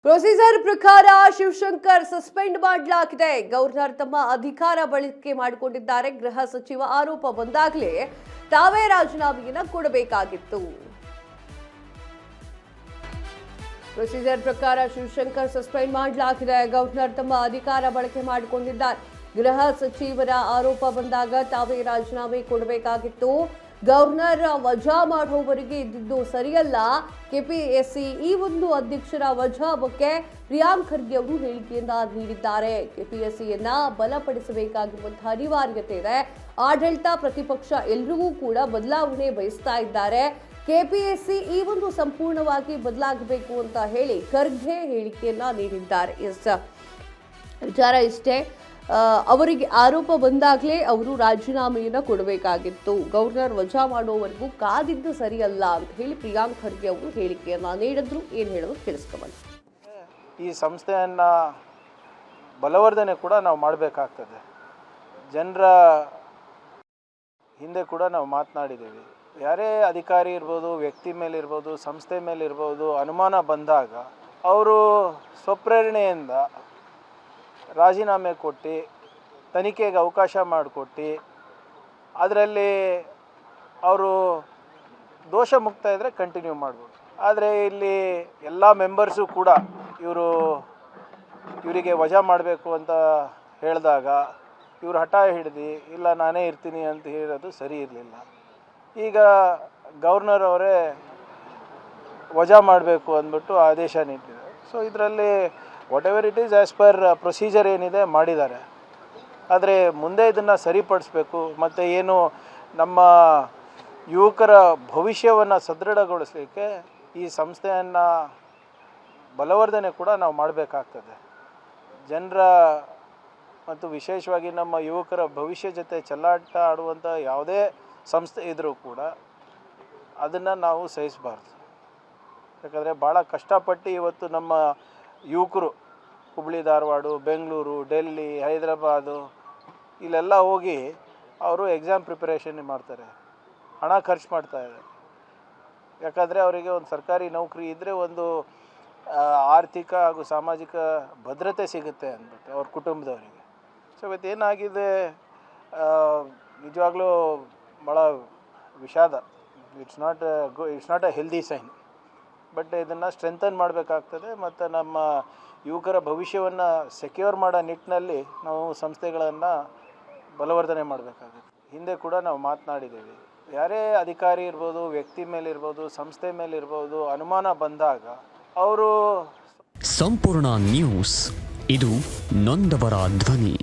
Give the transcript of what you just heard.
Procedure ಪ್ರಕಾರ Shivashankar suspend ಮಾಡಲಾಗಿದೆ. Governor ತಮ್ಮ ಅಧಿಕಾರ ಬಳಕೆ ಮಾಡಿಕೊಂಡಿದ್ದಾರೆ. ಗೃಹ ಸಚಿವ ಆರೋಪ ಬಂದಾಗಲೇ ತಾವೇ ರಾಜೀನಾಮೆಯನ್ನು ಕೊಡಬೇಕಾಗಿತ್ತು. ಪ್ರೊಸೀಜರ್ ಪ್ರಕಾರ ಶಿವಶಂಕರ್ ಸಸ್ಪೆಂಡ್ ಮಾಡಲಾಗಿದೆ. ಗವರ್ನರ್ ತಮ್ಮ ಅಧಿಕಾರ ಬಳಕೆ ಮಾಡಿಕೊಂಡಿದ್ದಾರೆ. ಗೃಹ ಸಚಿವರ ಆರೋಪ ಬಂದಾಗ ತಾವೇ ರಾಜೀನಾಮೆ ಕೊಡಬೇಕಾಗಿತ್ತು. ಗವರ್ನರ್ ವಜಾ ಮಾಡುವವರೆಗೆ ಇದ್ದಿದ್ದು ಸರಿಯಲ್ಲ. ಕೆಪಿಎಸ್ಸಿ ಈ ಒಂದು ಅಧ್ಯಕ್ಷರ ವಜಾ ಬಗ್ಗೆ ಪ್ರಿಯಾಂಕ್ ಖರ್ಗೆ ಅವರು ಹೇಳಿಕೆಯನ್ನ ನೀಡಿದ್ದಾರೆ. ಕೆಪಿಎಸ್ಸಿಯನ್ನ ಬಲಪಡಿಸಬೇಕಾಗಿರುವಂತಹ ಅನಿವಾರ್ಯತೆ ಇದೆ. ಆಡಳಿತ ಪ್ರತಿಪಕ್ಷ ಎಲ್ಲರಿಗೂ ಕೂಡ ಬದಲಾವಣೆ ಬಯಸ್ತಾ ಇದ್ದಾರೆ. ಕೆಪಿಎಸ್ಸಿ ಈ ಒಂದು ಸಂಪೂರ್ಣವಾಗಿ ಬದಲಾಗಬೇಕು ಅಂತ ಹೇಳಿ ಖರ್ಗೆ ಹೇಳಿಕೆಯನ್ನ ನೀಡಿದ್ದಾರೆ. ವಿಚಾರ ಇಷ್ಟೇ, ಅವರಿಗೆ ಆರೋಪ ಬಂದಾಗಲೇ ಅವರು ರಾಜೀನಾಮೆಯನ್ನು ಕೊಡಬೇಕಾಗಿತ್ತು. ಗವರ್ನರ್ ವಜಾ ಮಾಡುವವರೆಗೂ ಕಾದಿದ್ದು ಸರಿಯಲ್ಲ ಅಂತ ಹೇಳಿ ಪ್ರಿಯಾಂಕ್ ಖರ್ಗೆ ಅವರು ಹೇಳಿಕೆಯನ್ನ ನೀಡಿದ್ರು. ಏನು ಹೇಳೋದು ಕೇಳಿಸ್ಕೊಂಬಂದು. ಈ ಸಂಸ್ಥೆಯನ್ನು ಬಲವರ್ಧನೆ ಕೂಡ ನಾವು ಮಾಡಬೇಕಾಗ್ತದೆ. ಜನರ ಹಿಂದೆ ಕೂಡ ನಾವು ಮಾತನಾಡಿದ್ದೀವಿ. ಯಾರೇ ಅಧಿಕಾರಿ ಇರ್ಬೋದು, ವ್ಯಕ್ತಿ ಮೇಲಿರ್ಬೋದು, ಸಂಸ್ಥೆ ಮೇಲಿರ್ಬೋದು, ಅನುಮಾನ ಬಂದಾಗ ಅವರು ಸ್ವಪ್ರೇರಣೆಯಿಂದ ರಾಜೀನಾಮೆ ಕೊಟ್ಟು ತನಿಖೆಗೆ ಅವಕಾಶ ಮಾಡಿಕೊಟ್ಟು ಅದರಲ್ಲಿ ಅವರು ದೋಷ ಮುಕ್ತ ಇದ್ದರೆ ಕಂಟಿನ್ಯೂ ಮಾಡ್ಬೋದು. ಆದರೆ ಇಲ್ಲಿ ಎಲ್ಲ ಮೆಂಬರ್ಸು ಕೂಡ ಇವರಿಗೆ ವಜಾ ಮಾಡಬೇಕು ಅಂತ ಹೇಳಿದಾಗ ಇವರು ಹಠ ಹಿಡಿದು ಇಲ್ಲ ನಾನೇ ಇರ್ತೀನಿ ಅಂತ ಹೇಳೋದು ಸರಿ ಇರಲಿಲ್ಲ. ಈಗ ಗವರ್ನರ್ ಅವರೇ ವಜಾ ಮಾಡಬೇಕು ಅಂದ್ಬಿಟ್ಟು ಆದೇಶ ನೀಡಿದ್ದಾರೆ. ಸೊ ಇದರಲ್ಲಿ what ever it is as per procedure ಏನಿದೆ ಮಾಡಿದ್ದಾರೆ. ಆದರೆ ಮುಂದೆ ಇದನ್ನು ಸರಿಪಡಿಸಬೇಕು. ಮತ್ತು ಏನು ನಮ್ಮ ಯುವಕರ ಭವಿಷ್ಯವನ್ನು ಸದೃಢಗೊಳಿಸಲಿಕ್ಕೆ ಈ ಸಂಸ್ಥೆಯನ್ನು ಬಲವರ್ಧನೆ ಕೂಡ ನಾವು ಮಾಡಬೇಕಾಗ್ತದೆ. ಜನರ ಮತ್ತು ವಿಶೇಷವಾಗಿ ನಮ್ಮ ಯುವಕರ ಭವಿಷ್ಯ ಜೊತೆ ಚೆಲ್ಲಾಟ ಆಡುವಂಥ ಯಾವುದೇ ಸಂಸ್ಥೆ ಇದ್ದರೂ ಕೂಡ ಅದನ್ನು ನಾವು ಸಹಿಸಬಾರ್ದು. ಯಾಕಂದರೆ ಭಾಳ ಕಷ್ಟಪಟ್ಟು ಇವತ್ತು ನಮ್ಮ ಯುವಕರು ಹುಬ್ಬಳ್ಳಿ, ಧಾರವಾಡ, ಬೆಂಗಳೂರು, ಡೆಲ್ಲಿ, ಹೈದರಾಬಾದು ಇಲ್ಲೆಲ್ಲ ಹೋಗಿ ಅವರು ಎಕ್ಸಾಮ್ ಪ್ರಿಪರೇಷನ್ ಮಾಡ್ತಾರೆ, ಹಣ ಖರ್ಚು ಮಾಡ್ತಾರೆ. ಯಾಕಂದರೆ ಅವರಿಗೆ ಒಂದು ಸರ್ಕಾರಿ ನೌಕರಿ ಇದ್ದರೆ ಒಂದು ಆರ್ಥಿಕ ಹಾಗೂ ಸಾಮಾಜಿಕ ಭದ್ರತೆ ಸಿಗುತ್ತೆ ಅಂದ್ಬಿಟ್ಟು ಅವ್ರ ಕುಟುಂಬದವರಿಗೆ. ಸೊ ಇವತ್ತು ಏನಾಗಿದೆ, ನಿಜವಾಗ್ಲೂ ಭಾಳ ವಿಷಾದ. It's not a healthy sign. But ಇದನ್ನು ಸ್ಟ್ರೆಂಥನ್ ಮಾಡಬೇಕಾಗ್ತದೆ. ಮತ್ತು ನಮ್ಮ ಯುವಕರ ಭವಿಷ್ಯವನ್ನು ಸೆಕ್ಯೂರ್ ಮಾಡೋ ನಿಟ್ಟಿನಲ್ಲಿ ನಾವು ಸಂಸ್ಥೆಗಳನ್ನು ಬಲವರ್ಧನೆ ಮಾಡಬೇಕಾಗುತ್ತೆ. ಹಿಂದೆ ಕೂಡ ನಾವು ಮಾತನಾಡಿದ್ದೀವಿ. ಯಾರೇ ಅಧಿಕಾರಿ ಇರ್ಬೋದು, ವ್ಯಕ್ತಿ ಮೇಲಿರ್ಬೋದು, ಸಂಸ್ಥೆ ಮೇಲಿರ್ಬೋದು, ಅನುಮಾನ ಬಂದಾಗ ಅವರು ಸಂಪೂರ್ಣ ನ್ಯೂಸ್, ಇದು ನೊಂದವರ ಧ್ವನಿ.